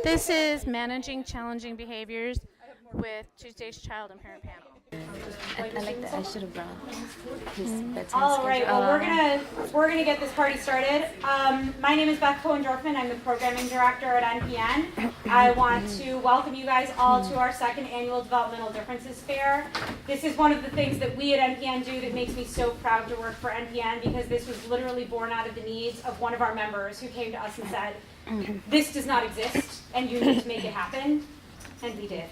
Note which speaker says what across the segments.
Speaker 1: This is Managing Challenging Behaviors with Tuesday's Child and Parent Panel.
Speaker 2: I like that. I should have brought his bedtime
Speaker 3: All right.
Speaker 2: schedule.
Speaker 3: Well, we're gonna get this party started. My name is Beth Cohen-Dorfman. I'm the programming director at NPN. I want to welcome you guys all to our second annual Developmental Differences Fair. This is one of the things that we at NPN do that makes me so proud to work for NPN, because this was literally born out of the needs of one of our members who came to us and said, "This does not exist, and you need to make it happen," and we did.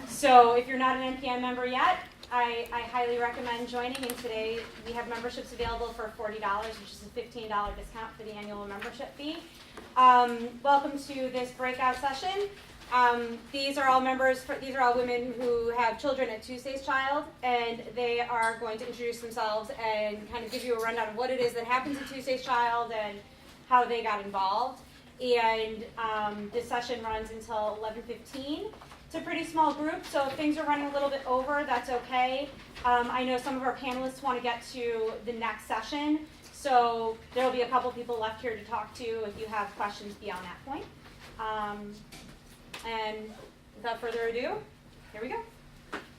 Speaker 3: So if you're not an NPN member yet, I highly recommend joining, and today we have memberships available for $40, which is a $15 discount for the annual membership fee. Welcome to this breakout session. These are all women who have children at Tuesday's Child, and they are going to introduce themselves and kind of give you a rundown of what it is that happens at Tuesday's Child and how they got involved. And this session runs until 11:15. It's a pretty small group, so if things are running a little bit over, that's okay. I know some of our panelists want to get to the next session, so there will be a couple people left here to talk to if you have questions beyond that point. And without further ado, here we go.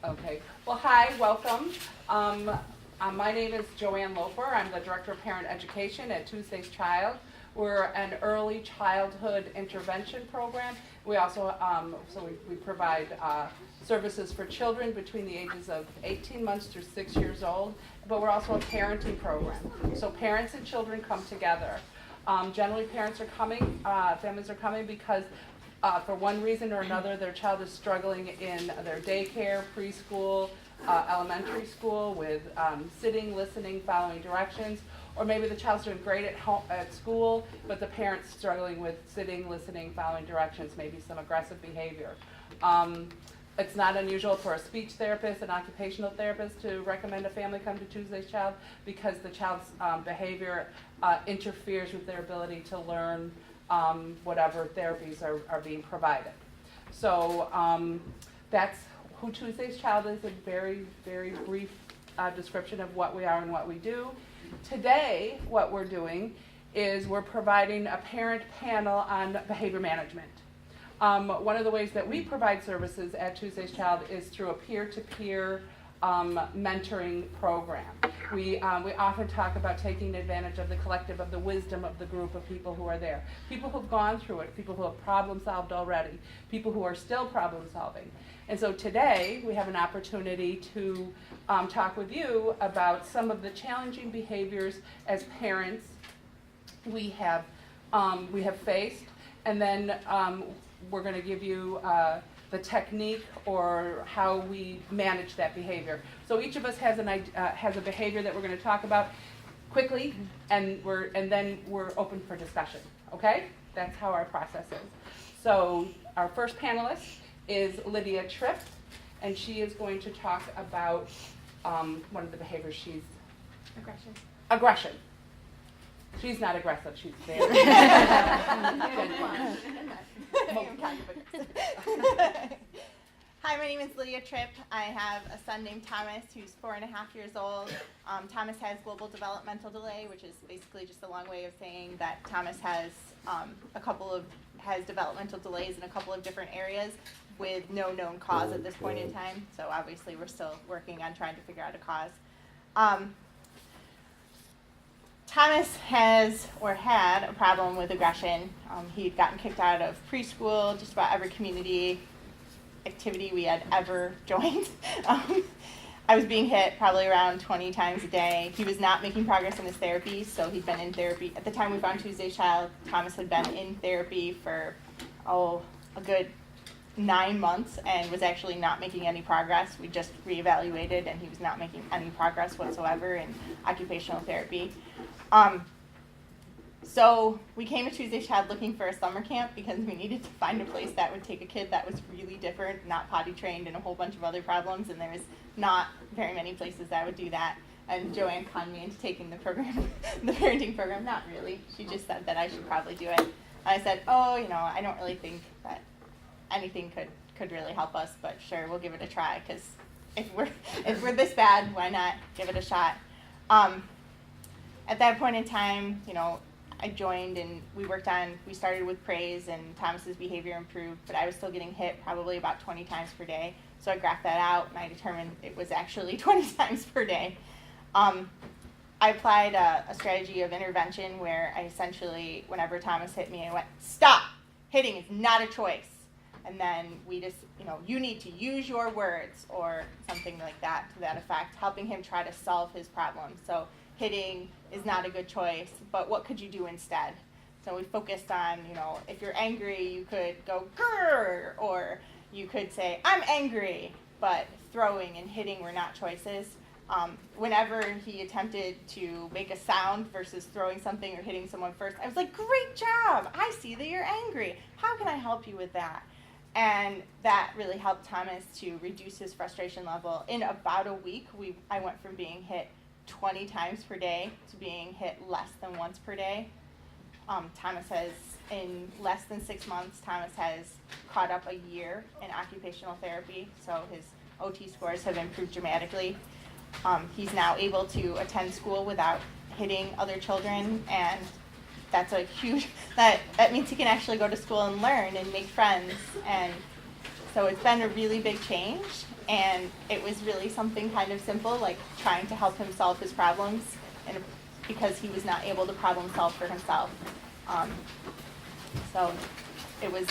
Speaker 4: Okay. Well, hi, welcome. My name is Joanne Loper. I'm the Director of Parent Education at Tuesday's Child. We're an early childhood intervention program. We also we provide services for children between the ages of 18 months through 6 years old, but we're also a parenting program. So parents and children come together. Generally, families are coming because for one reason or another, their child is struggling in their daycare, preschool, elementary school with sitting, listening, following directions. Or maybe the child's doing great at school, but the parent's struggling with sitting, listening, following directions, maybe some aggressive behavior. It's not unusual for a speech therapist, an occupational therapist to recommend a family come to Tuesday's Child because the child's behavior interferes with their ability to learn whatever therapies are being provided. So that's who Tuesday's Child is, a very, very brief description of what we are and what we do. Today, what we're doing is we're providing a parent panel on behavior management. One of the ways that we provide services at Tuesday's Child is through a peer-to-peer mentoring program. We often talk about taking advantage of the collective, of the wisdom of the group of people who are there. People who've gone through it, people who have problem solved already, people who are still problem solving. And so today, we have an opportunity to talk with you about some of the challenging behaviors as parents we have faced, and then we're going to give you the technique or how we manage that behavior. So each of us has a behavior that we're going to talk about quickly, and then we're open for discussion. Okay? That's how our process is. So our first panelist is Lydia Tripp, and she is going to talk about one of the behaviors she's... Aggression. She's not aggressive, she's very...
Speaker 5: Hi, my name is Lydia Tripp. I have a son named Thomas who's 4.5 years old. Thomas has global developmental delay, which is basically just a long way of saying that Thomas has has developmental delays in a couple of different areas with no known cause at this point in time. So obviously we're still working on trying to figure out a cause. Thomas has or had a problem with aggression. He'd gotten kicked out of preschool, just about every community activity we had ever joined. I was being hit probably around 20 times a day. He was not making progress in his therapy, so he'd been in therapy. At the time we found Tuesday's Child, Thomas had been in therapy for, a good 9 months and was actually not making any progress. We just reevaluated and he was not making any progress whatsoever in occupational therapy. So we came to Tuesday's Child looking for a summer camp because we needed to find a place that would take a kid that was really different, not potty trained, and a whole bunch of other problems, and there was not very many places that would do that. And Joanne conned me into taking the program, the parenting program. Not really. She just said that I should probably do it. And I said, I don't really think that anything could really help us, but sure, we'll give it a try, because if we're this bad, why not give it a shot? At that point in time, I joined and we started with praise and Thomas's behavior improved, but I was still getting hit probably about 20 times per day. So I graphed that out and I determined it was actually 20 times per day. I applied a strategy of intervention where I essentially, whenever Thomas hit me, I went, stop, hitting is not a choice. And then we just, you need to use your words or something like that to that effect, helping him try to solve his problem. So hitting is not a good choice, but what could you do instead? So we focused on, if you're angry, you could go grrr, or you could say, I'm angry, but throwing and hitting were not choices. Whenever he attempted to make a sound versus throwing something or hitting someone first, I was like, great job, I see that you're angry. How can I help you with that? And that really helped Thomas to reduce his frustration level. In about a week, I went from being hit 20 times per day to being hit less than once per day. Thomas has, in less than 6 months, Thomas has caught up a year in occupational therapy, so his OT scores have improved dramatically. He's now able to attend school without hitting other children, and that's a huge, that means he can actually go to school and learn and make friends, and so it's been a really big change, and it was really something kind of simple, like trying to help him solve his problems, and because he was not able to problem solve for himself. So it was,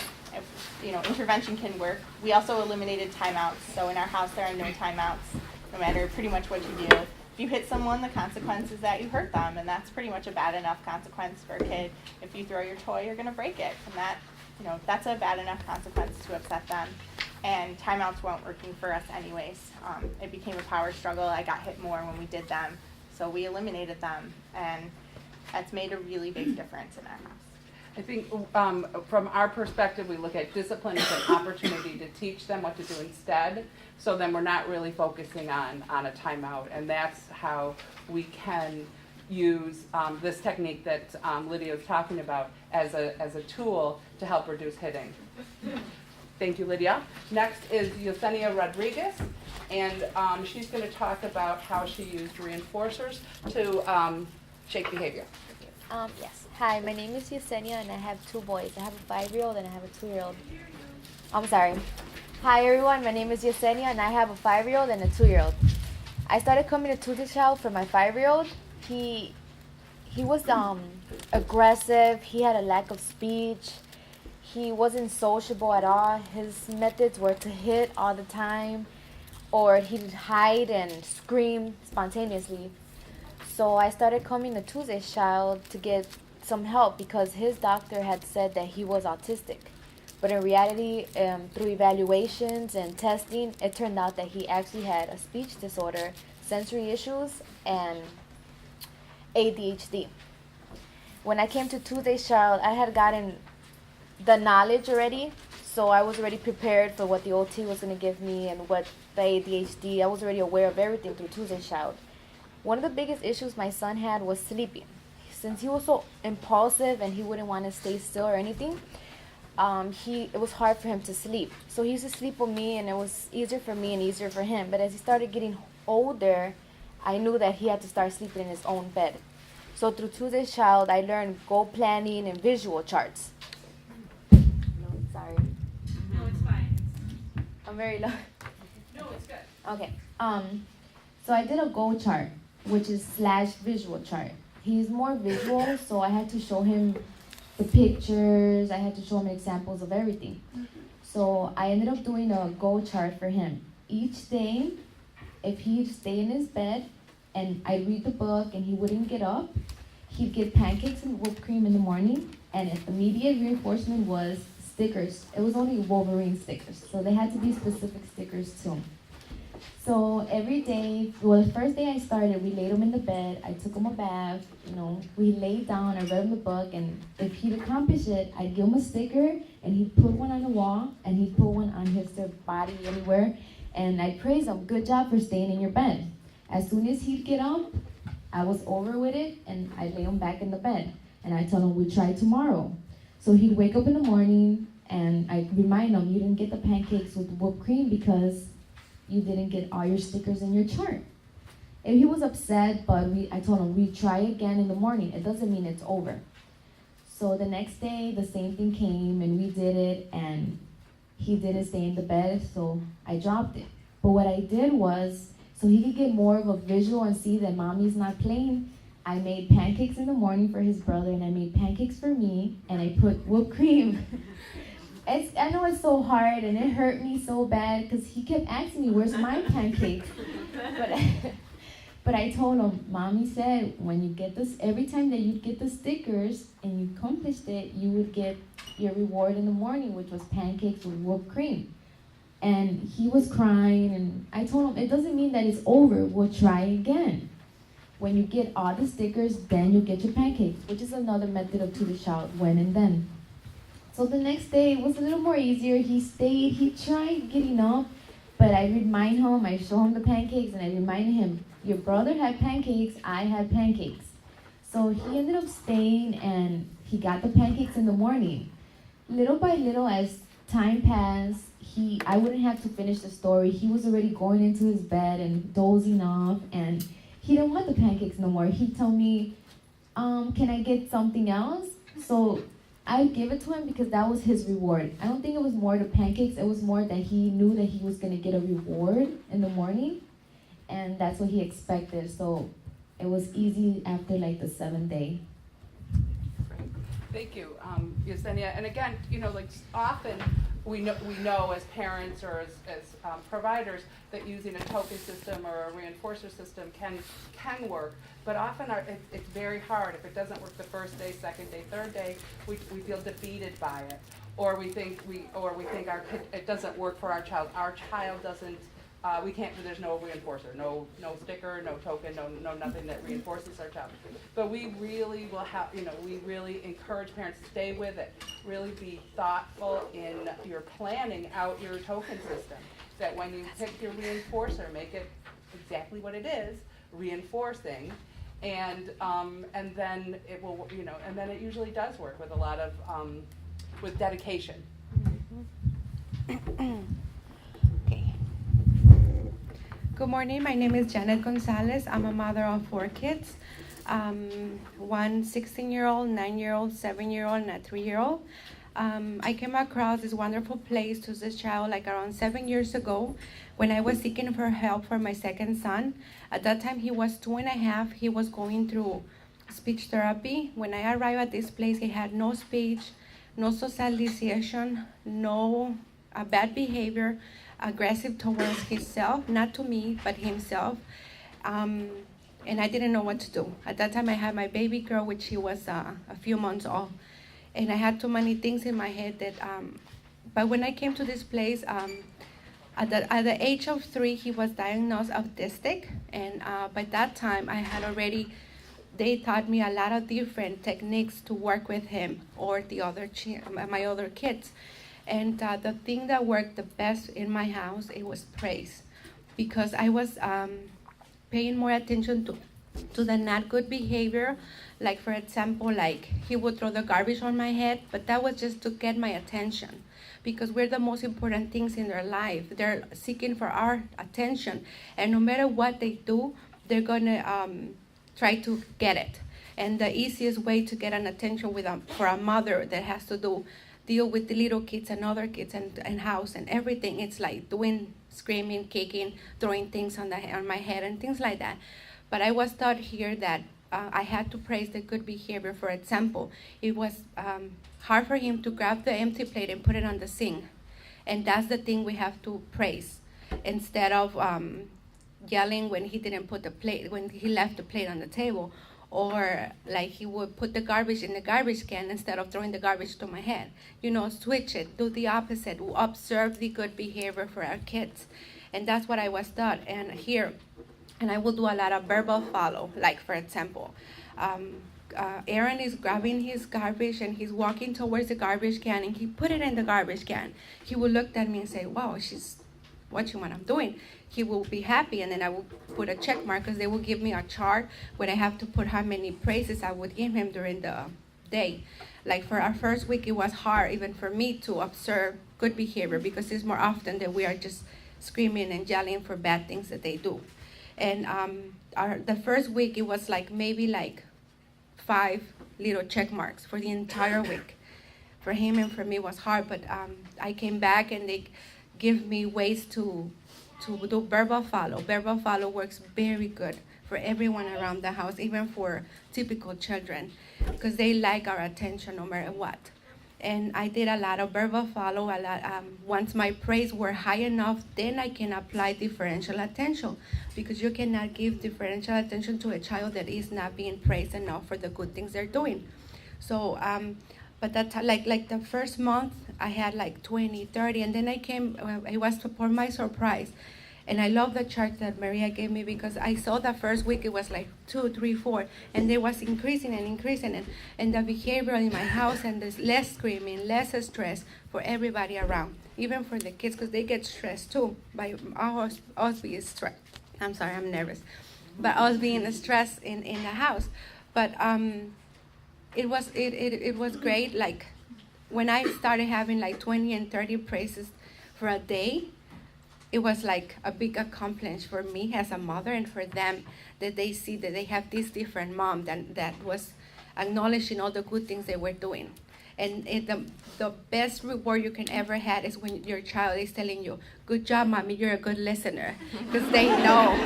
Speaker 5: intervention can work. We also eliminated timeouts, so in our house there are no timeouts, no matter pretty much what you do. If you hit someone, the consequence is that you hurt them, and that's pretty much a bad enough consequence for a kid. If you throw your toy, you're going to break it, and that, that's a bad enough consequence to upset them. And timeouts weren't working for us anyways. It became a power struggle. I got hit more when we did them, so we eliminated them, and that's made a really big difference in our house.
Speaker 4: I think from our perspective, we look at discipline as an opportunity to teach them what to do instead. So then we're not really focusing on a timeout, and that's how we can use this technique that Lydia was talking about as a tool to help reduce hitting. Thank you, Lydia. Next is Yesenia Rodriguez, and she's going to talk about how she used reinforcers to shape behavior.
Speaker 2: Yes. Hi, my name is Yesenia, and I have 2 boys. I have a 5-year-old and I have a 2-year-old. I'm sorry. Hi, everyone. My name is Yesenia, and I have a 5-year-old and a 2-year-old. I started coming to Tuesday Child for my 5-year-old. He was aggressive. He had a lack of speech. He wasn't sociable at all. His methods were to hit all the time, or he'd hide and scream spontaneously. So I started coming to Tuesday's Child to get some help because his doctor had said that he was autistic. But in reality, through evaluations and testing, it turned out that he actually had a speech disorder, sensory issues, and ADHD. When I came to Tuesday's Child, I had gotten the knowledge already, so I was already prepared for what the OT was going to give me and what the ADHD. I was already aware of everything through Tuesday's Child. One of the biggest issues my son had was sleeping. Since he was so impulsive and he wouldn't want to stay still or anything, it was hard for him to sleep. So he used to sleep with me, and it was easier for me and easier for him. But as he started getting older, I knew that he had to start sleeping in his own bed. So through Tuesday's Child, I learned goal planning and visual charts. No, sorry.
Speaker 3: No, it's fine.
Speaker 2: I'm very low.
Speaker 3: No, it's good.
Speaker 2: Okay. So I did a goal chart, which is / visual chart. He's more visual, so I had to show him the pictures. I had to show him examples of everything. So I ended up doing a goal chart for him. Each day, if he'd stay in his bed and I'd read the book and he wouldn't get up, he'd get pancakes and whipped cream in the morning, and immediate reinforcement was stickers. It was only Wolverine stickers, so they had to be specific stickers too. So every day, well, the first day I started, we laid him in the bed, I took him a bath, we laid down, I read him the book, and if he'd accomplish it, I'd give him a sticker, and he'd put one on the wall, and he'd put one on his body anywhere, and I'd praise him, good job for staying in your bed. As soon as he'd get up, I was over with it, and I'd lay him back in the bed, and I told him we'd try tomorrow. So he'd wake up in the morning, and I'd remind him, you didn't get the pancakes with whipped cream because you didn't get all your stickers in your chart. And he was upset, but I told him, we try again in the morning. It doesn't mean it's over. So the next day, the same thing came, and we did it, and he didn't stay in the bed, so I dropped it. But what I did was, so he could get more of a visual and see that mommy's not playing, I made pancakes in the morning for his brother, and I made pancakes for me, and I put whipped cream. I know it's so hard, and it hurt me so bad, because he kept asking me, where's my pancakes? But I told him, Mommy said, when you get this, every time that you get the stickers and you accomplished it, you would get your reward in the morning, which was pancakes with whipped cream. And he was crying, and I told him, it doesn't mean that it's over, we'll try again. When you get all the stickers, then you get your pancakes, which is another method of to the child, when and then. So the next day, it was a little more easier. He stayed, he tried getting up, but I remind him, I show him the pancakes, and I remind him, your brother had pancakes, I had pancakes. So he ended up staying, and he got the pancakes in the morning. Little by little, as time passed, I wouldn't have to finish the story. He was already going into his bed and dozing off, and he didn't want the pancakes no more. He told me, can I get something else? So I give it to him because that was his reward. I don't think it was more the pancakes. It was more that he knew that he was going to get a reward in the morning, and that's what he expected. So it was easy after like the 7th day.
Speaker 4: Great. Thank you, Yesenia. And again, like often we know as parents or as providers that using a token system or a reinforcer system can work, but often it's very hard. If it doesn't work the first day, second day, third day, we feel defeated by it, or we think our kid, it doesn't work for our child. Our child doesn't. We can't. There's no reinforcer, no sticker, no token, no nothing that reinforces our child. But we really will have. We really encourage parents to stay with it. Really be thoughtful in your planning out your token system. That when you pick your reinforcer, make it exactly what it is, reinforcing, and then it will. And then it usually does work with a lot of with dedication.
Speaker 6: Okay. Good morning. My name is Janet Gonzalez. I'm a mother of 4 kids. One 16-year-old, 9-year-old, 7-year-old, and a 3-year-old. I came across this wonderful place to this child like around 7 years ago when I was seeking for help for my second son. At that time, he was 2.5. He was going through speech therapy. When I arrived at this place, he had no speech, no socialization, no bad behavior, aggressive towards himself, not to me, but himself. And I didn't know what to do. At that time, I had my baby girl, which she was a few months old. And I had too many things in my head that, but when I came to this place, at the age of 3, he was diagnosed autistic. And by that time, they taught me a lot of different techniques to work with him or my other kids. And the thing that worked the best in my house, it was praise. Because I was paying more attention to the not good behavior. Like, for example, like he would throw the garbage on my head, but that was just to get my attention. Because we're the most important things in their life. They're seeking for our attention. And no matter what they do, they're going to try to get it. And the easiest way to get an attention for a mother that has to deal with the little kids and other kids and house and everything, it's like doing, screaming, kicking, throwing things on my head and things like that. But I was taught here that I had to praise the good behavior. For example, it was hard for him to grab the empty plate and put it on the sink. And that's the thing we have to praise. Instead of yelling when he didn't put when he left the plate on the table. Or like he would put the garbage in the garbage can instead of throwing the garbage to my head. Switch it, do the opposite. Observe the good behavior for our kids. And that's what I was taught. And I will do a lot of verbal follow. Like, for example, Aaron is grabbing his garbage and he's walking towards the garbage can and he put it in the garbage can. He will look at me and say, wow, she's watching what I'm doing. He will be happy, and then I will put a check mark because they will give me a chart where I have to put how many praises I would give him during the day. Like for our first week, it was hard even for me to observe good behavior because it's more often that we are just screaming and yelling for bad things that they do. And the first week, it was like maybe like 5 little check marks for the entire week. For him and for me it was hard, but I came back and they give me ways to do verbal follow. Verbal follow works very good for everyone around the house, even for typical children, because they like our attention no matter what. And I did a lot of verbal follow. Once my praise were high enough, then I can apply differential attention, because you cannot give differential attention to a child that is not being praised enough for the good things they're doing. So, but that like the first month, I had like 20, 30, and then I came. It was for my surprise. And I love the chart that Maria gave me, because I saw the first week it was like 2, 3, 4, and it was increasing and increasing, and the behavior in my house, and there's less screaming, less stress for everybody around, even for the kids, because they get stressed too by us being stressed. I'm sorry, I'm nervous, but us being stressed in the house. But it was great. Like when I started having like 20 and 30 praises for a day, it was like a big accomplishment for me as a mother, and for them, that they see that they have this different mom that was acknowledging all the good things they were doing. And the best reward you can ever have is when your child is telling you, "Good job, mommy, you're a good listener," because they know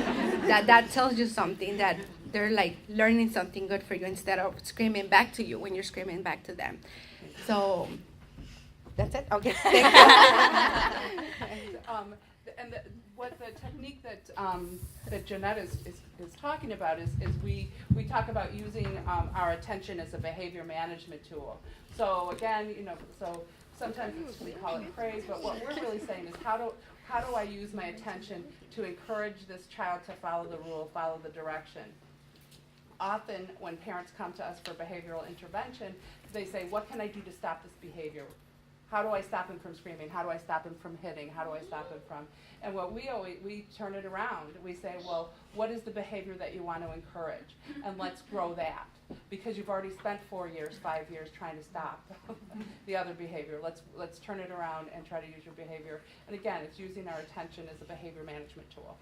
Speaker 6: that tells you something, that they're like learning something good for you, instead of screaming back to you when you're screaming back to them. So that's it. Okay. Thank you.
Speaker 4: And what the technique that Jeanette is talking about is we talk about using our attention as a behavior management tool. So again, so sometimes we call it praise, but what we're really saying is how do I use my attention to encourage this child to follow the rule, follow the direction? Often when parents come to us for behavioral intervention, they say, what can I do to stop this behavior? How do I stop him from screaming? How do I stop him from hitting? How do I stop him from? And what we turn it around. We say, well, what is the behavior that you want to encourage? And let's grow that. Because you've already spent 4 years, 5 years trying to stop the other behavior. Let's turn it around and try to use your behavior. And again, it's using our attention as a behavior management tool.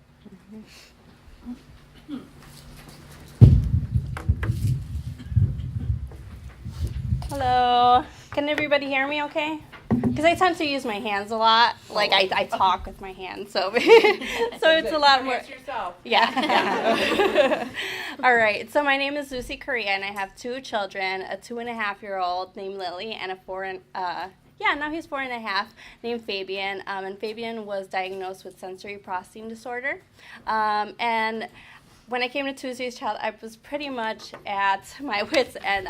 Speaker 7: Hello. Can everybody hear me okay? Because I tend to use my hands a lot. Like I talk with my hands, so so it's a lot more.
Speaker 4: Yourself.
Speaker 7: Yeah. All right. So my name is Lucy Correa, and I have 2 children: a 2.5-year-old named Lily, and now he's 4.5, named Fabian. And Fabian was diagnosed with sensory processing disorder, and when I came to Tuesday's Child, I was pretty much at my wits' end.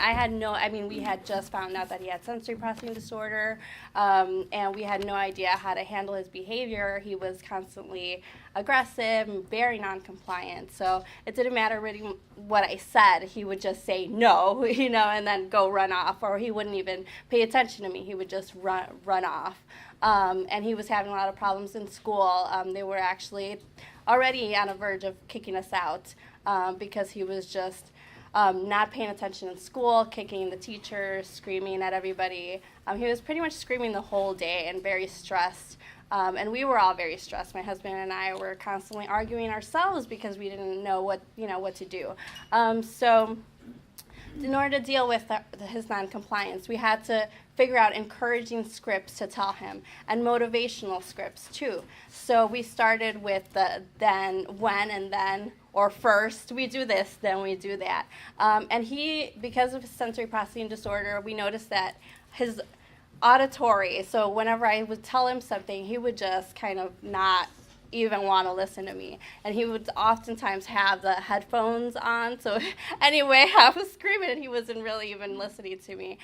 Speaker 7: We had just found out that he had sensory processing disorder, and we had no idea how to handle his behavior. He was constantly aggressive and very non-compliant. So it didn't matter really what I said. He would just say no, and then go run off, or he wouldn't even pay attention to me. He would just run off. And he was having a lot of problems in school. They were actually already on the verge of kicking us out because he was just not paying attention in school, kicking the teachers, screaming at everybody. He was pretty much screaming the whole day and very stressed. And we were all very stressed. My husband and I were constantly arguing ourselves because we didn't know what to do. So in order to deal with his noncompliance, we had to figure out encouraging scripts to tell him, and motivational scripts too. So we started with the then, when, and then, or first we do this, then we do that. And he, because of his sensory processing disorder, we noticed that his auditory, so whenever I would tell him something, he would just kind of not even want to listen to me. And he would oftentimes have the headphones on, so anyway, I was screaming and he wasn't really even listening to me.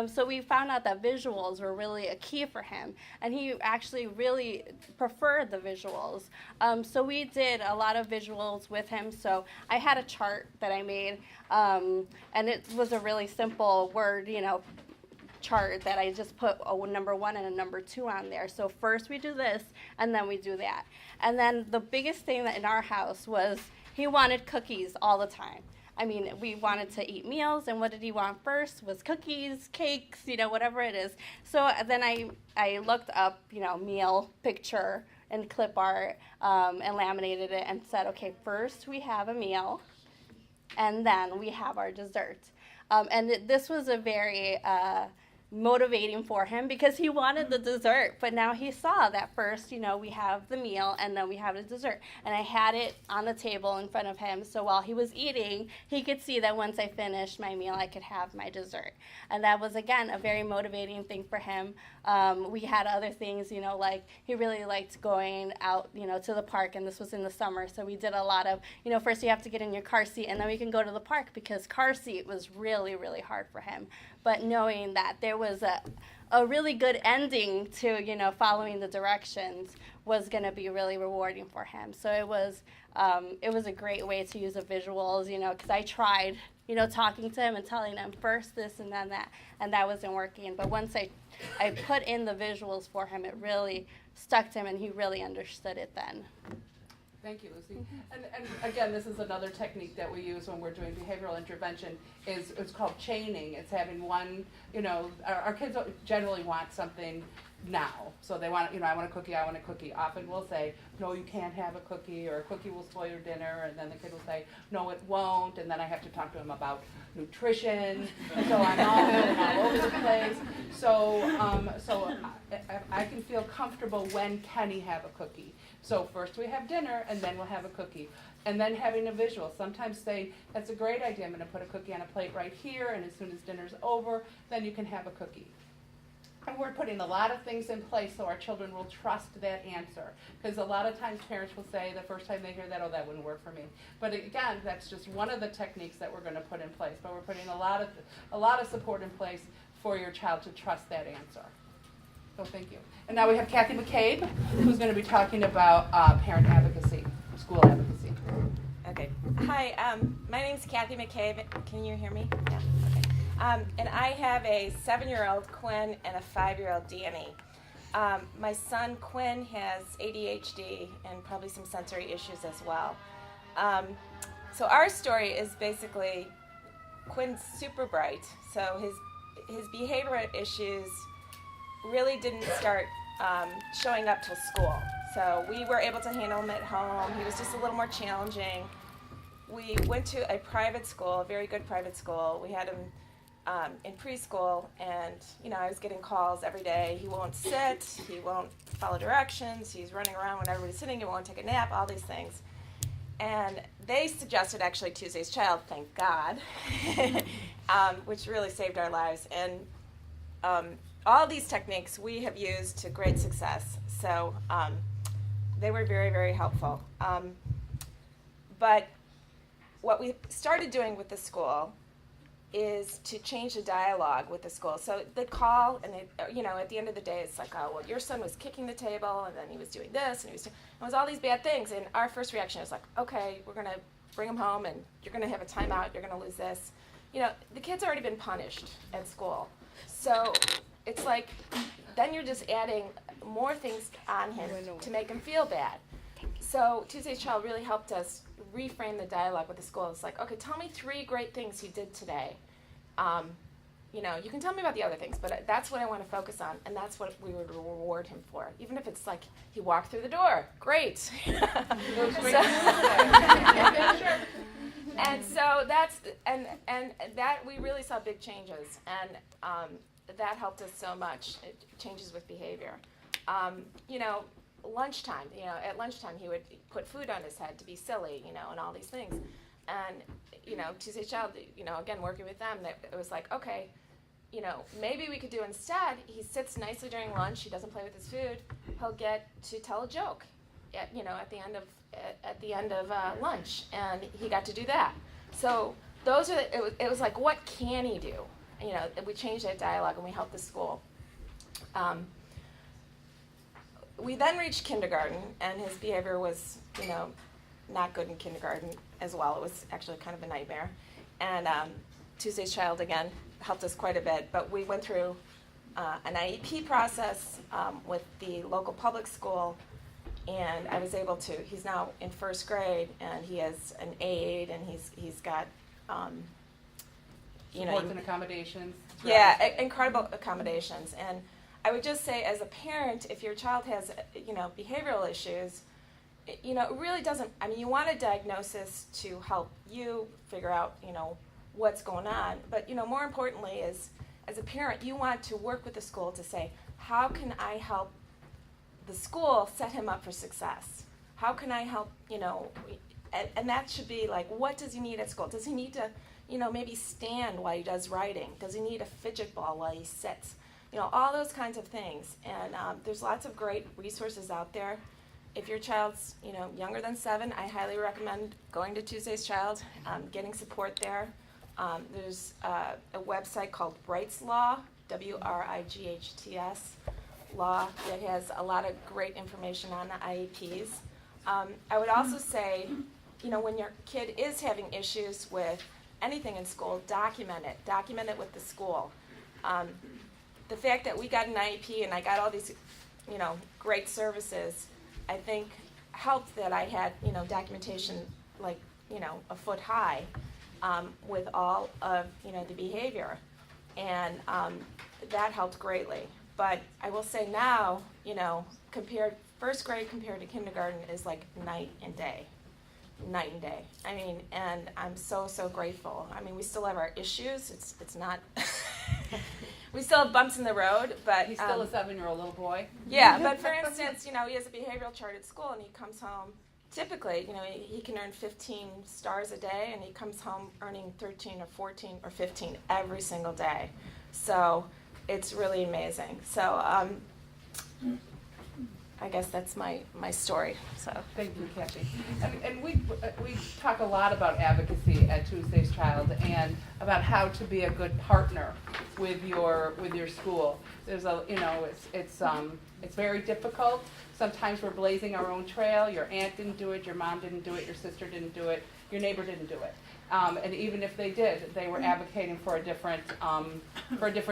Speaker 7: So we found out that visuals were really a key for him, and he actually really preferred the visuals. So we did a lot of visuals with him. So I had a chart that I made, and it was a really simple word, chart that I just put a number 1 and a number 2 on there. So first we do this, and then we do that. And then the biggest thing that in our house was he wanted cookies all the time. I mean, we wanted to eat meals, and what did he want first? Was cookies, cakes, whatever it is. So then I looked up, meal picture and clip art, and laminated it and said, okay, first we have a meal, and then we have our dessert. This was a very motivating for him because he wanted the dessert, but now he saw that first, we have the meal and then we have the dessert, and I had it on the table in front of him, so while he was eating, he could see that once I finished my meal, I could have my dessert, and that was, again, a very motivating thing for him. We had other things, like he really liked going out, to the park, and this was in the summer, so we did a lot of, first you have to get in your car seat, and then we can go to the park, because car seat was really, really hard for him. But knowing that there was a really good ending to, following the directions was going to be really rewarding for him. So it was a great way to use the visuals, because I tried, talking to him and telling him first this and then that, and that wasn't working. But once I put in the visuals for him, it really stuck to him, and he really understood it then.
Speaker 4: Thank you, Lucy. And again, this is another technique that we use when we're doing behavioral intervention. It's called chaining. It's having one, our kids generally want something now. So they want, I want a cookie, I want a cookie. Often we'll say, no, you can't have a cookie, or a cookie will spoil your dinner. And then the kid will say, no, it won't. And then I have to talk to him about nutrition. And so I'm all over the place. So I can feel comfortable when can he have a cookie. So first we have dinner, and then we'll have a cookie. And then having a visual. Sometimes saying, that's a great idea, I'm going to put a cookie on a plate right here, and as soon as dinner's over, then you can have a cookie. And we're putting a lot of things in place so our children will trust that answer. Because a lot of times parents will say the first time they hear that, oh, that wouldn't work for me. But again, that's just one of the techniques that we're going to put in place. But we're putting a lot of support in place for your child to trust that answer. So thank you. And now we have Kathy McCabe, who's going to be talking about parent advocacy, school advocacy.
Speaker 8: Okay. Hi, my name's Kathy McCabe. Can you hear me? Yeah. Okay. And I have a 7-year-old Quinn and a 5-year-old Danny. My son Quinn has ADHD and probably some sensory issues as well. So our story is basically Quinn's super bright. So his behavioral issues really didn't start showing up till school. So we were able to handle him at home. He was just a little more challenging. We went to a private school, a very good private school. We had him in preschool, and I was getting calls every day. He won't sit, he won't follow directions, he's running around when everybody's sitting, he won't take a nap, all these things. And they suggested actually Tuesday's Child, thank God, which really saved our lives. And all these techniques we have used to great success. So they were very, very helpful. But what we started doing with the school is to change the dialogue with the school. So the call, and at the end of the day, it's like, oh, well, your son was kicking the table, and then he was doing this, and it was all these bad things. And our first reaction is like, okay, we're going to bring him home, and you're going to have a timeout, you're going to lose this. The kid's already been punished at school. So it's like, then you're just adding more things on him to make him feel bad. So Tuesday's Child really helped us reframe the dialogue with the school. It's like, okay, tell me 3 great things he did today. You can tell me about the other things, but that's what I want to focus on, and that's what we would reward him for. Even if it's like he walked through the door, great. And so that's that we really saw big changes, and that helped us so much. Changes with behavior. Lunchtime. At lunchtime he would put food on his head to be silly, and all these things. And Tuesday's Child, again working with them, it was like, okay, maybe we could do instead. He sits nicely during lunch. He doesn't play with his food. He'll get to tell a joke, at the end of lunch, and he got to do that. So those are. It was like, what can he do? We changed that dialogue, and we helped the school. We then reached kindergarten, and his behavior was, not good in kindergarten as well. It was actually kind of a nightmare. And Tuesday's Child, again, helped us quite a bit. But we went through an IEP process with the local public school, and I was able to, he's now in 1st grade, and he has an aide, and he's got,
Speaker 4: Supports and accommodations.
Speaker 8: Yeah, incredible accommodations. And I would just say, as a parent, if your child has, behavioral issues, it really doesn't, you want a diagnosis to help you figure out, what's going on. But more importantly is, as a parent, you want to work with the school to say, how can I help the school set him up for success? How can I help, and that should be like, what does he need at school? Does he need to, maybe stand while he does writing? Does he need a fidget ball while he sits? All those kinds of things. And there's lots of great resources out there. If your child's, younger than 7, I highly recommend going to Tuesday's Child, getting support there. There's a website called Wright's Law, WRIGHTS Law, that has a lot of great information on the IEPs. I would also say, when your kid is having issues with anything in school, document it. Document it with the school. The fact that we got an IEP and I got all these, great services, I think helped that I had, documentation like, a foot high with all of, the behavior. And that helped greatly. But I will say now, first grade compared to kindergarten is like night and day. Night and day. I mean, and I'm so grateful. I mean, we still have our issues. It's not, we still have bumps in the road, but.
Speaker 4: He's still a 7-year-old little boy.
Speaker 8: Yeah, but for instance, he has a behavioral chart at school and he comes home, typically, he can earn 15 stars a day and he comes home earning 13 or 14 or 15 every single day. So it's really amazing. So I guess that's my story. So
Speaker 4: Thank you, Kathy. And we talk a lot about advocacy at Tuesday's Child and about how to be a good partner with your school. There's it's very difficult. Sometimes we're blazing our own trail. Your aunt didn't do it, your mom didn't do it, your sister didn't do it, your neighbor didn't do it. And even if they did, they were advocating for a different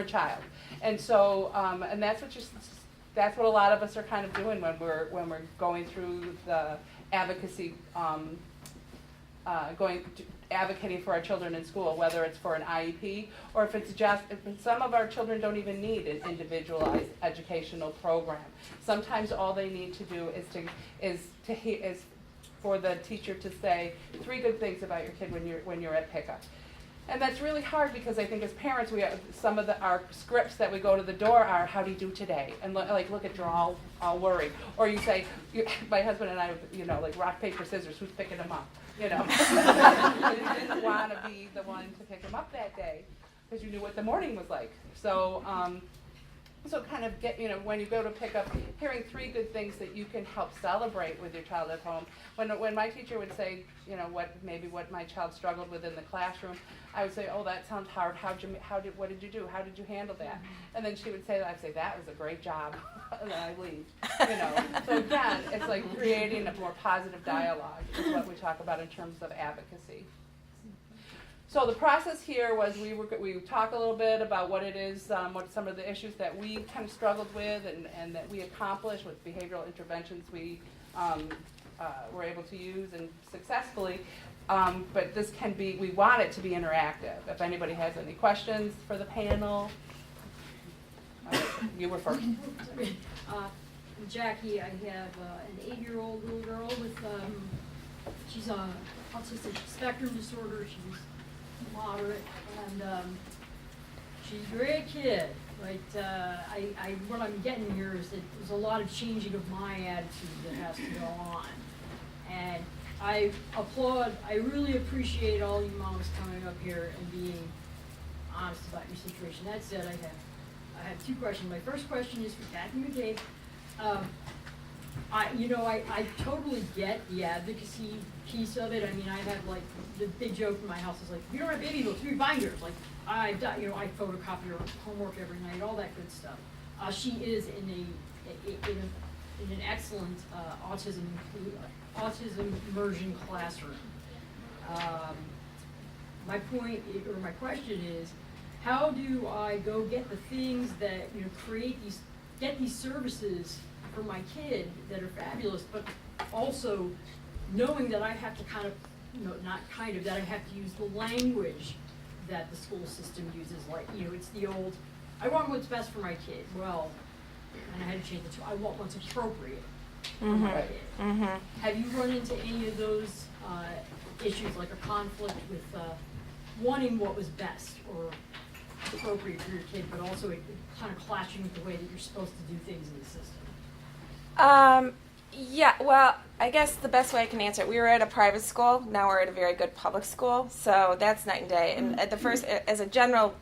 Speaker 4: child. And so and that's what a lot of us are kind of doing when we're going through the advocacy, advocating for our children in school, whether it's for an IEP or if some of our children don't even need an individualized educational program. Sometimes all they need to do is for the teacher to say 3 good things about your kid when you're at pickup. And that's really hard because I think as parents, we have some of our scripts that we go to the door are, how do you do today? And look at you're all worried. Or you say, my husband and I, like rock, paper, scissors, who's picking him up? You didn't want to be the one to pick him up that day because you knew what the morning was like. So kind of when you go to pick up, hearing 3 good things that you can help celebrate with your child at home. When my teacher would say, what my child struggled with in the classroom, I would say, oh, that sounds hard. What did you do? How did you handle that? And then she would say that. I'd say, that was a great job. And then I leave. So again, it's like creating a more positive dialogue is what we talk about in terms of advocacy. So the process here was we talk a little bit about what it is, what some of the issues that we kind of struggled with and that we accomplished with behavioral interventions we were able to use and successfully. But we want it to be interactive. If anybody has any questions for the panel. You were first.
Speaker 9: Jackie, I have an 8-year-old little girl with, she's on autistic spectrum disorder. She's moderate, and she's a great kid. But what I'm getting here is that there's a lot of changing of my attitude that has to go on. And I really appreciate all you moms coming up here and being honest about your situation. That said, I have 2 questions. My first question is for Kathy McCabe. I totally get the advocacy piece of it. I mean, I have like the big joke in my house is like, if you don't have baby books, read binders. Like I photocopy her homework every night, all that good stuff. She is in an excellent autism immersion classroom. My question is, how do I go get the things that get these services for my kid that are fabulous, but also knowing that I have to that I have to use the language that the school system uses, like, it's the old, I want what's best for my kid. Well, and I had to change it to, I want what's appropriate for my kid. Mm-hmm. Have you run into any of those issues, like a conflict with wanting what was best or appropriate for your kid, but also it kind of clashing with the way that you're supposed to do things in the system?
Speaker 8: Yeah, well, I guess the best way I can answer it, we were at a private school, now we're at a very good public school, so that's night and day. And at the first, as a general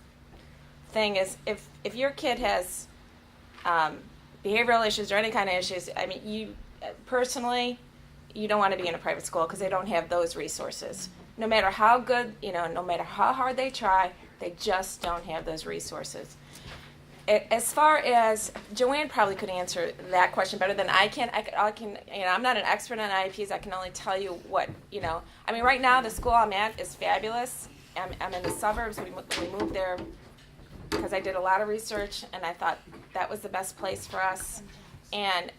Speaker 8: thing is, if your kid has behavioral issues or any kind of issues, I mean, you personally, you don't want to be in a private school because they don't have those resources. No matter how good, no matter how hard they try, they just don't have those resources. As far as Joanne probably could answer that question better than I can. I'm not an expert on IEPs. I can only tell you what. I mean, right now the school I'm at is fabulous. I'm in the suburbs. We moved there because I did a lot of research and I thought that was the best place for us. And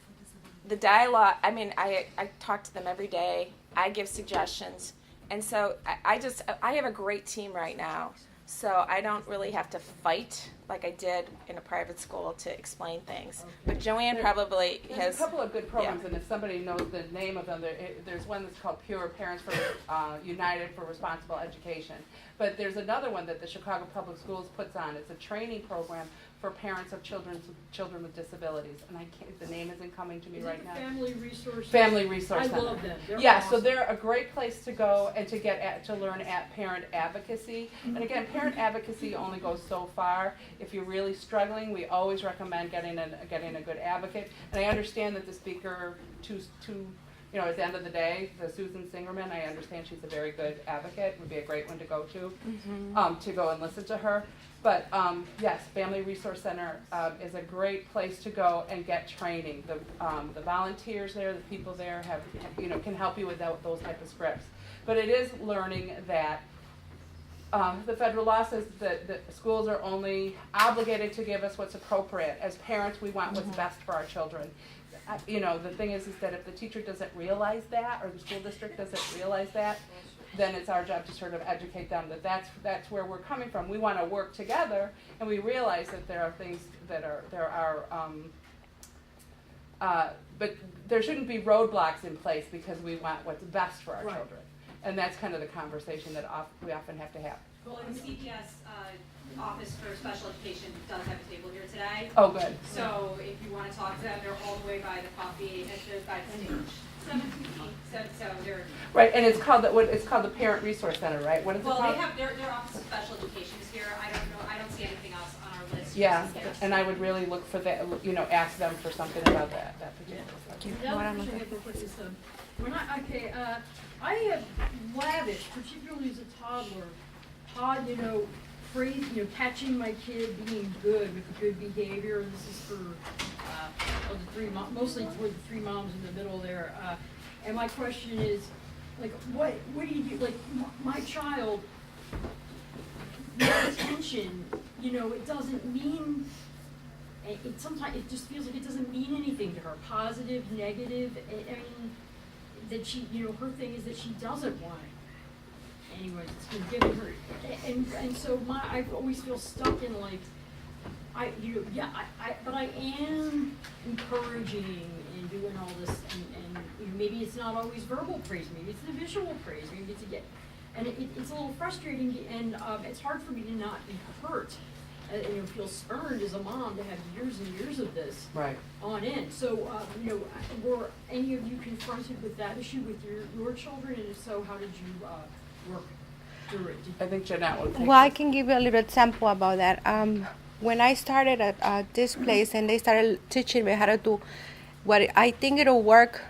Speaker 8: the dialogue. I mean, I talk to them every day. I give suggestions, and so I have a great team right now. So I don't really have to fight like I did in a private school to explain things. But Joanne probably has...
Speaker 4: There's a couple of good programs, and if somebody knows the name of them, there's one that's called Pure Parents for United for Responsible Education. But there's another one that the Chicago Public Schools puts on. It's a training program for parents of children with disabilities, and the name isn't coming to me right now.
Speaker 9: Family Resource
Speaker 4: Center.
Speaker 9: I love them. They're
Speaker 4: yeah,
Speaker 9: awesome.
Speaker 4: So they're a great place to go and to to learn parent advocacy. And again, parent advocacy only goes so far. If you're really struggling, we always recommend getting a good advocate. And I understand that the speaker at the end of the day, the Susan Singerman, I understand she's a very good advocate. Would be a great one to go to go and listen to her. But yes, Family Resource Center is a great place to go and get training. The volunteers there, the people there can help you with those type of scripts. But it is learning that the federal law says that the schools are only obligated to give us what's appropriate. As parents, we want what's best for our children. The thing is that if the teacher doesn't realize that, or the school district doesn't realize that, then it's our job to sort of educate them that that's where we're coming from. We want to work together, and we realize that there are things but there shouldn't be roadblocks in place because we want what's best for our children. And that's kind of the conversation that we often have to have.
Speaker 3: Well, the CPS Office for Special Education does have a table here today.
Speaker 4: Oh, good.
Speaker 3: So if you want to talk to them, they're all the way by the coffee by the stage. 17. So they're
Speaker 4: right, and it's called the Parent Resource Center, right? What is it called?
Speaker 3: Well, they have their Office of Special Education is here. I don't know. I don't see anything else on our list.
Speaker 4: Yeah, and I would really look for that. Ask them for something about that particular stuff.
Speaker 9: The other question I have is when I have lavished, particularly as a toddler, Todd, catching my kid being good with good behavior. And this is for the three mostly for the three moms in the middle there. And my question is, what do you do? My child, no attention. It doesn't mean. Sometimes it just feels like it doesn't mean anything to her, positive, negative. I mean, that she, her thing is that she doesn't want it. Anyways, it's been given her, and so I always feel stuck in but I am encouraging and doing all this, and maybe it's not always verbal praise, maybe it's the visual praise, maybe it's it's a little frustrating, and it's hard for me to not be hurt. And feel spurned as a mom to have years and years of this on end. So, were any of you confronted with that issue with your children? And if so, how did you work through it?
Speaker 4: I think Jeanette will take
Speaker 6: Well, I can give you a little example about that. When I started at this place and they started teaching me how to do what I think it'll work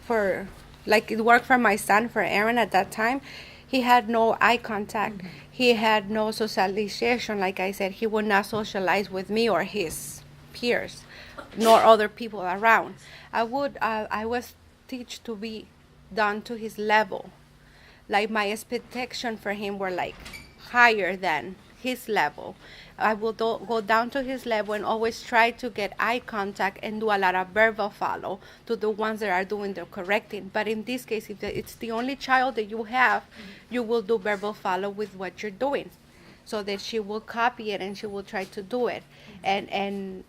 Speaker 6: for, it worked for my son, for Aaron at that time. He had no eye contact. Mm-hmm. He had no socialization. Like I said, he would not socialize with me or his peers, nor other people around. I was teach to be done to his level. Like my expectation for him were higher than his level. I will go down to his level and always try to get eye contact and do a lot of verbal follow to the ones that are doing the correcting. But in this case, if it's the only child that you have, you will do verbal follow with what you're doing. so that she will copy it and she will try to do it. And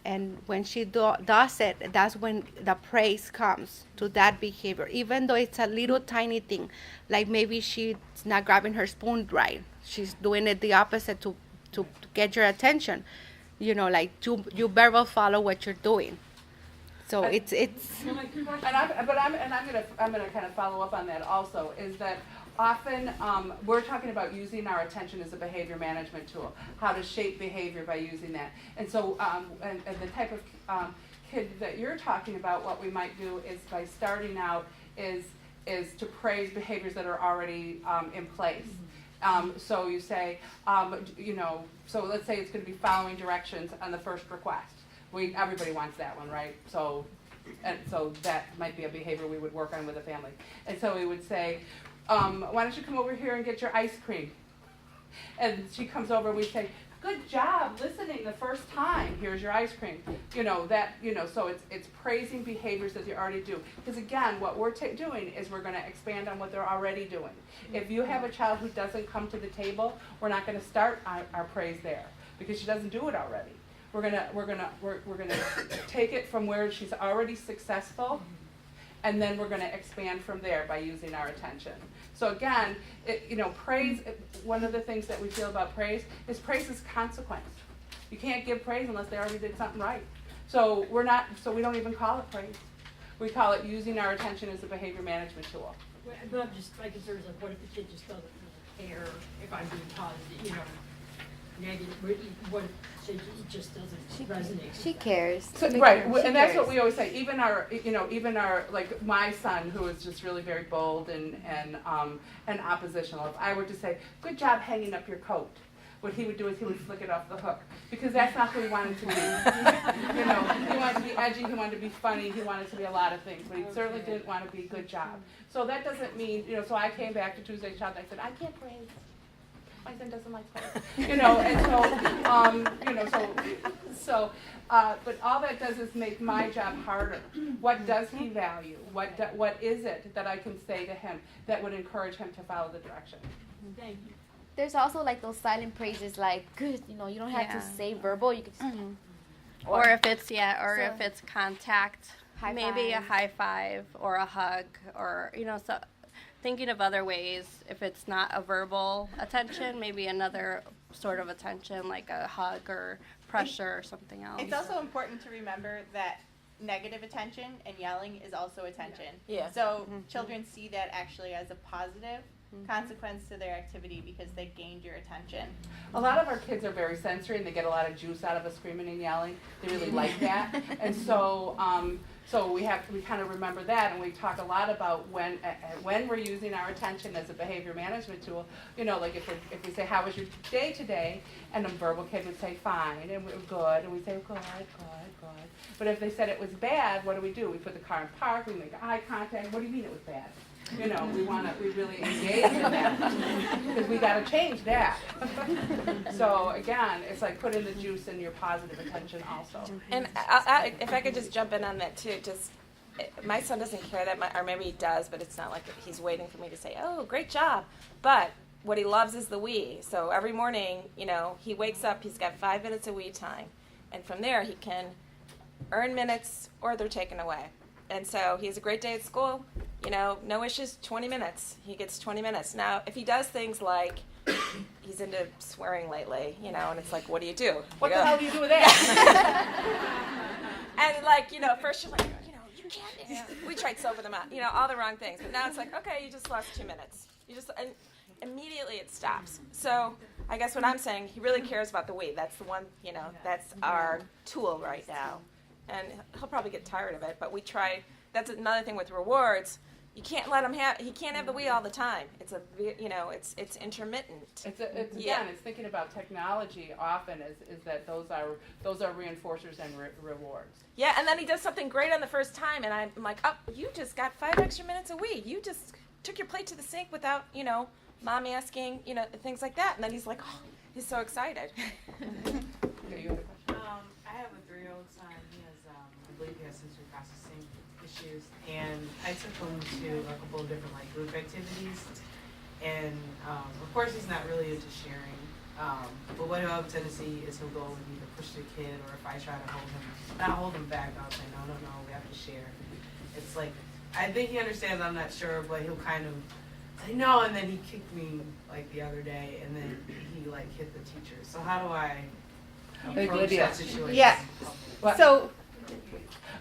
Speaker 6: when she does it, that's when the praise comes to that behavior, even though it's a little tiny thing, like maybe she's not grabbing her spoon right, she's doing it the opposite to get your attention, like you verbal follow what you're doing. So it's
Speaker 4: And I'm gonna kind of follow up on that also, is that often we're talking about using our attention as a behavior management tool, how to shape behavior by using that. And so and the type of kid that you're talking about, what we might do is by starting out is to praise behaviors that are already in place. So you say, so let's say it's going to be following directions on the first request. Everybody wants that one, right? So that might be a behavior we would work on with a family. And so we would say, why don't you come over here and get your ice cream? And she comes over and we say, good job listening the first time. Here's your ice cream. So it's praising behaviors that you already do. Because again, what we're doing is we're going to expand on what they're already doing. If you have a child who doesn't come to the table, we're not going to start our praise there because she doesn't do it already. We're gonna take it from where she's already successful, and then we're gonna expand from there by using our attention. So again, praise. One of the things that we feel about praise is consequence. You can't give praise unless they already did something right. So we don't even call it praise. We call it using our attention as a behavior management tool.
Speaker 9: But I'm just, my concern is like, what if the kid just doesn't really care if I'm being positive, negative, what if it just doesn't resonate?
Speaker 2: She cares.
Speaker 4: So, right, and that's what we always say. Even our, like my son, who is just really very bold and oppositional. If I were to say, "Good job hanging up your coat," what he would do is he would flick it off the hook because that's not who he wanted to be. He wanted to be edgy, he wanted to be funny, he wanted to be a lot of things, but he certainly didn't want to be good job. So that doesn't mean, so I came back to Tuesday's Child and I said, I can't praise. My son doesn't like praise. But all that does is make my job harder. What does he value? What is it that I can say to him that would encourage him to follow the direction?
Speaker 9: Thank you.
Speaker 2: There's also like those silent praises, like good. You don't have to say verbal. You could. Just,
Speaker 7: or if it's contact,
Speaker 2: High
Speaker 7: maybe
Speaker 2: five.
Speaker 7: a high five or a hug, or so. Thinking of other ways, if it's not a verbal attention, maybe another sort of attention, like a hug or pressure or something else.
Speaker 5: It's also important to remember that negative attention and yelling is also attention.
Speaker 8: Yeah.
Speaker 5: So children see that actually as a positive consequence to their activity because they gained your attention.
Speaker 4: A lot of our kids are very sensory and they get a lot of juice out of us screaming and yelling. They really like that. And so we kind of remember that, and we talk a lot about when we're using our attention as a behavior management tool. Like if we say, how was your day today? And a verbal kid would say, fine, and we're good, and we say, good. But if they said it was bad, what do? We put the car in park, we make eye contact. What do you mean it was bad? We really engage in that because we got to change that. So again, it's like put in the juice in your positive attention also.
Speaker 8: And if I could just jump in on that too, my son doesn't care that much, or maybe he does, but it's not like he's waiting for me to say, "Oh, great job." But what he loves is the we. So every morning, he wakes up, he's got 5 minutes of we time, and from there he can earn minutes or they're taken away. And so he has a great day at school. No issues, 20 minutes. He gets 20 minutes. Now, if he does things like, he's into swearing lately, and it's like, what do you do?
Speaker 4: What the hell do you do with that?
Speaker 8: And first you're like, you can't. We tried to sober them out, all the wrong things. But now it's like, okay, you just lost 2 minutes. And immediately it stops. So I guess what I'm saying, he really cares about the we. That's the one, that's our tool right now. And he'll probably get tired of it, but we try. That's another thing with rewards. You can't let him he can't have the we all the time. It's it's intermittent.
Speaker 4: It's thinking about technology often is that those are reinforcers and rewards.
Speaker 8: Yeah, and then he does something great on the first time, and I'm like, oh, you just got 5 extra minutes a week. You just took your plate to the sink without, mom asking, things like that. And then he's like, oh, he's so excited.
Speaker 4: Okay, you have a question?
Speaker 10: I have a 3-year-old son. He has, I believe he has sensory processing issues, and I took him to a couple of different group activities, and of course he's not really into sharing But what he'll have a tendency is he'll go and either push the kid, or if I try to not hold him back, I'll say, no, we have to share. It's like, I think he understands, I'm not sure, but he'll kind of say no, and then he kicked me like the other day, and then he like hit the teacher. So how do I approach that situation?
Speaker 5: Yeah.
Speaker 4: What?
Speaker 5: So,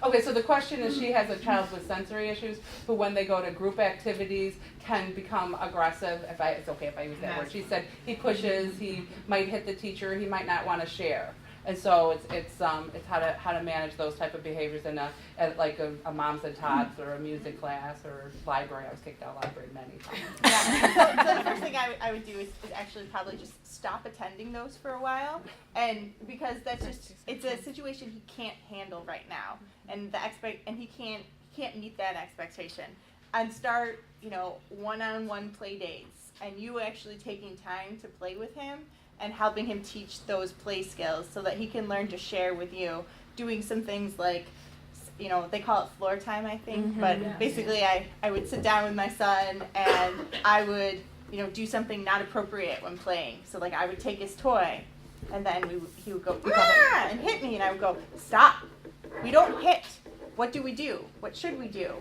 Speaker 4: Okay, so the question is, she has a child with sensory issues who, when they go to group activities, can become aggressive. It's okay if I use that word. She said he pushes, he might hit the teacher, he might not want to share. And so it's how to manage those type of behaviors in at like a moms and tots or a music class or library. I was kicked out of library many times.
Speaker 5: yeah. So the first thing I would do is actually probably just stop attending those for a while, and because it's a situation he can't handle right now, and he can't meet that expectation, and start one-on-one play dates, and you actually taking time to play with him and helping him teach those play skills so that he can learn to share with you, doing some things like, they call it floor time, I think, but basically I would sit down with my son and I would, do something not appropriate when playing. So like I would take his toy and then he would go, "Ah!" and hit me, and I would go, "Stop, we don't hit. What do we do? What should we do?"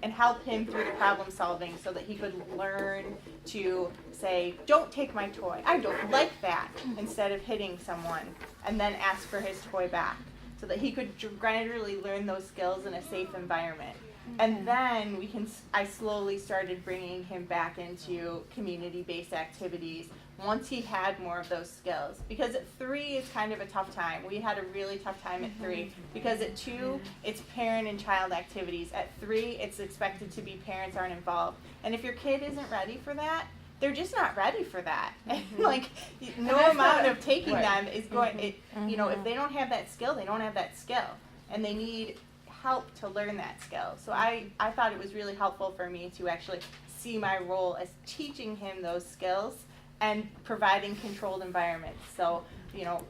Speaker 5: And help him through the problem solving so that he could learn to say, "Don't take my toy. I don't like that," instead of hitting someone, and then ask for his toy back so that he could gradually learn those skills in a safe environment. And then I slowly started bringing him back into community-based activities once he had more of those skills. Because at 3 is kind of a tough time. We had a really tough time at 3 because at 2 it's parent and child activities. At 3 it's expected to be parents aren't involved. And if your kid isn't ready for that, they're just not ready for that. Like no amount of taking them is going. If they don't have that skill, they don't have that skill, and they need help to learn that skill. So I thought it was really helpful for me to actually see my role as teaching him those skills and providing controlled environments. So,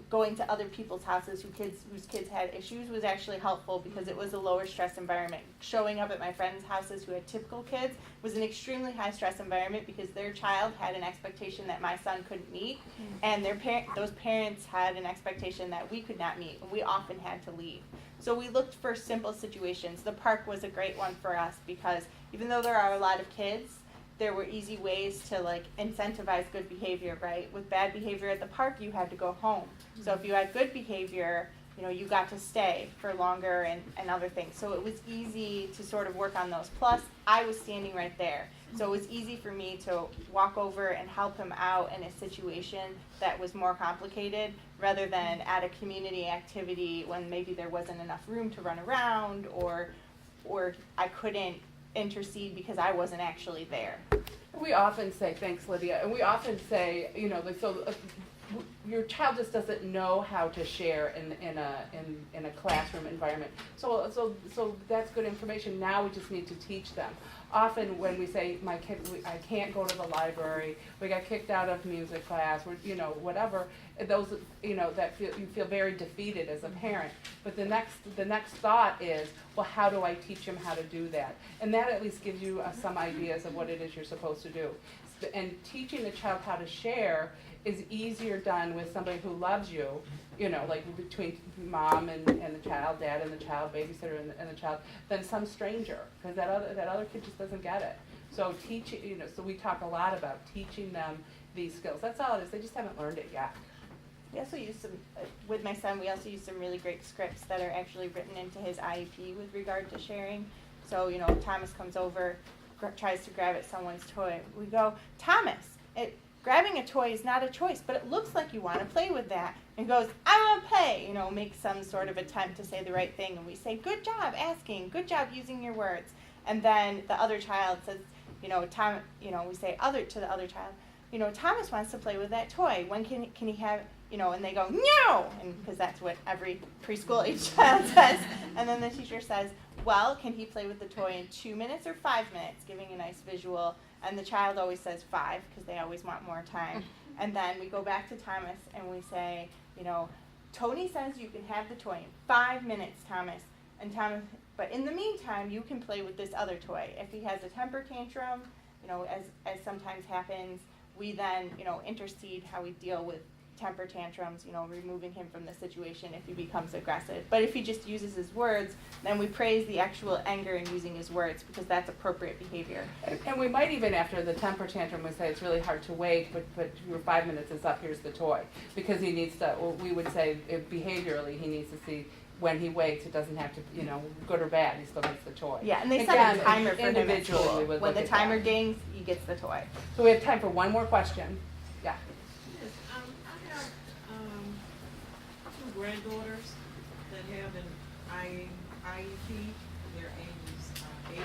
Speaker 5: going to other people's houses whose kids had issues was actually helpful because it was a lower stress environment. Showing up at my friends' houses who had typical kids was an extremely high stress environment because their child had an expectation that my son couldn't meet, and those parents had an expectation that we could not meet, and we often had to leave. So we looked for simple situations. The park was a great one for us because even though there are a lot of kids, there were easy ways to incentivize good behavior, right? With bad behavior at the park, you had to go home. So if you had good behavior, you got to stay for longer and other things. So it was easy to sort of work on those. Plus, I was standing right there. So it was easy for me to walk over and help him out in a situation that was more complicated rather than at a community activity when maybe there wasn't enough room to run around or I couldn't intercede because I wasn't actually there.
Speaker 4: We often say, thanks, Lydia, and we often say, your child just doesn't know how to share in a classroom environment. So that's good information. Now we just need to teach them. Often when we say, my kid, I can't go to the library, we got kicked out of music class, or whatever, those that you feel very defeated as a parent. But the next thought is, well, how do I teach him how to do that? And that at least gives you some ideas of what it is you're supposed to do. And teaching the child how to share is easier done with somebody who loves you, like between mom and the child, dad and the child, babysitter and the child, than some stranger, because that other kid just doesn't get it. So so we talk a lot about teaching them these skills. That's all it is. They just haven't learned it yet.
Speaker 5: We also use with my son, we also use some really great scripts that are actually written into his IEP with regard to sharing. So, Thomas comes over, tries to grab at someone's toy. We go, "Thomas, grabbing a toy is not a choice, but it looks like you want to play with that." And goes, "I want to play," make some sort of attempt to say the right thing. And we say, "Good job asking, good job using your words." And then the other child says, we say to the other child, "Thomas wants to play with that toy. When can he have," and they go, "No," and because that's what every preschool age child says. And then the teacher says, "Well, can he play with the toy in 2 minutes or 5 minutes?" Giving a nice visual. And the child always says 5 because they always want more time. And then we go back to Thomas and we say, "Tony says you can have the toy in 5 minutes, Thomas." And Thomas, "But in the meantime, you can play with this other toy." If he has a temper tantrum, as sometimes happens, we then, intercede how we deal with temper tantrums, you know, removing him from the situation if he becomes aggressive. But if he just uses his words, then we praise the actual anger in using his words because that's appropriate behavior.
Speaker 4: And we might even, after the temper tantrum, we say it's really hard to wait, but your 5 minutes is up, here's the toy. Because he needs to, well, we would say behaviorally, he needs to see when he waits, it doesn't have to, you know, good or bad, he still gets the toy.
Speaker 5: Yeah, and they set
Speaker 4: Again,
Speaker 5: a timer for him at
Speaker 4: individually,
Speaker 5: school.
Speaker 4: we would
Speaker 5: When
Speaker 4: look
Speaker 5: the
Speaker 4: at
Speaker 5: timer
Speaker 4: that.
Speaker 5: dings, he gets the toy.
Speaker 4: So we have time for one more question. Yeah.
Speaker 11: Yes, I have two granddaughters that have an IEP. Their ages 8.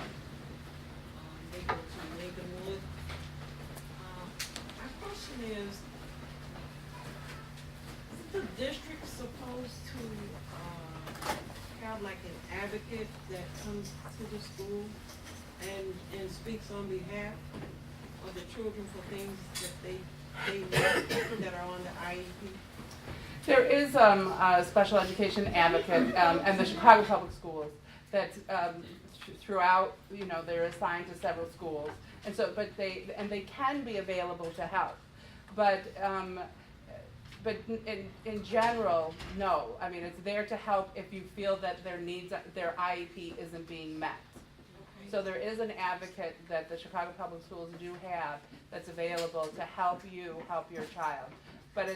Speaker 11: They go to Lincolnwood. My question is the district supposed to have like an advocate that comes to the school and speaks on behalf of the children for things that they need that are on the IEP?
Speaker 4: There is a special education advocate and the Chicago Public Schools that throughout, you know, they're assigned to several schools, and so they can be available to help, but in general, no. I mean, it's there to help if you feel that their IEP isn't being met.
Speaker 11: Okay.
Speaker 4: So there is an advocate that the Chicago Public Schools do have that's available to help you help your child. But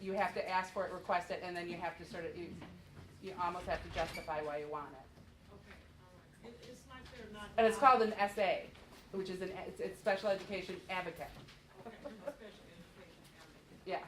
Speaker 4: you have to ask for it, request it, and then you have to sort of, you almost have to justify why you want it.
Speaker 11: Okay, all right. It's like they're not.
Speaker 4: And it's called an SA, which is it's Special Education Advocate.
Speaker 11: Okay, a special education advocate.
Speaker 4: Yeah.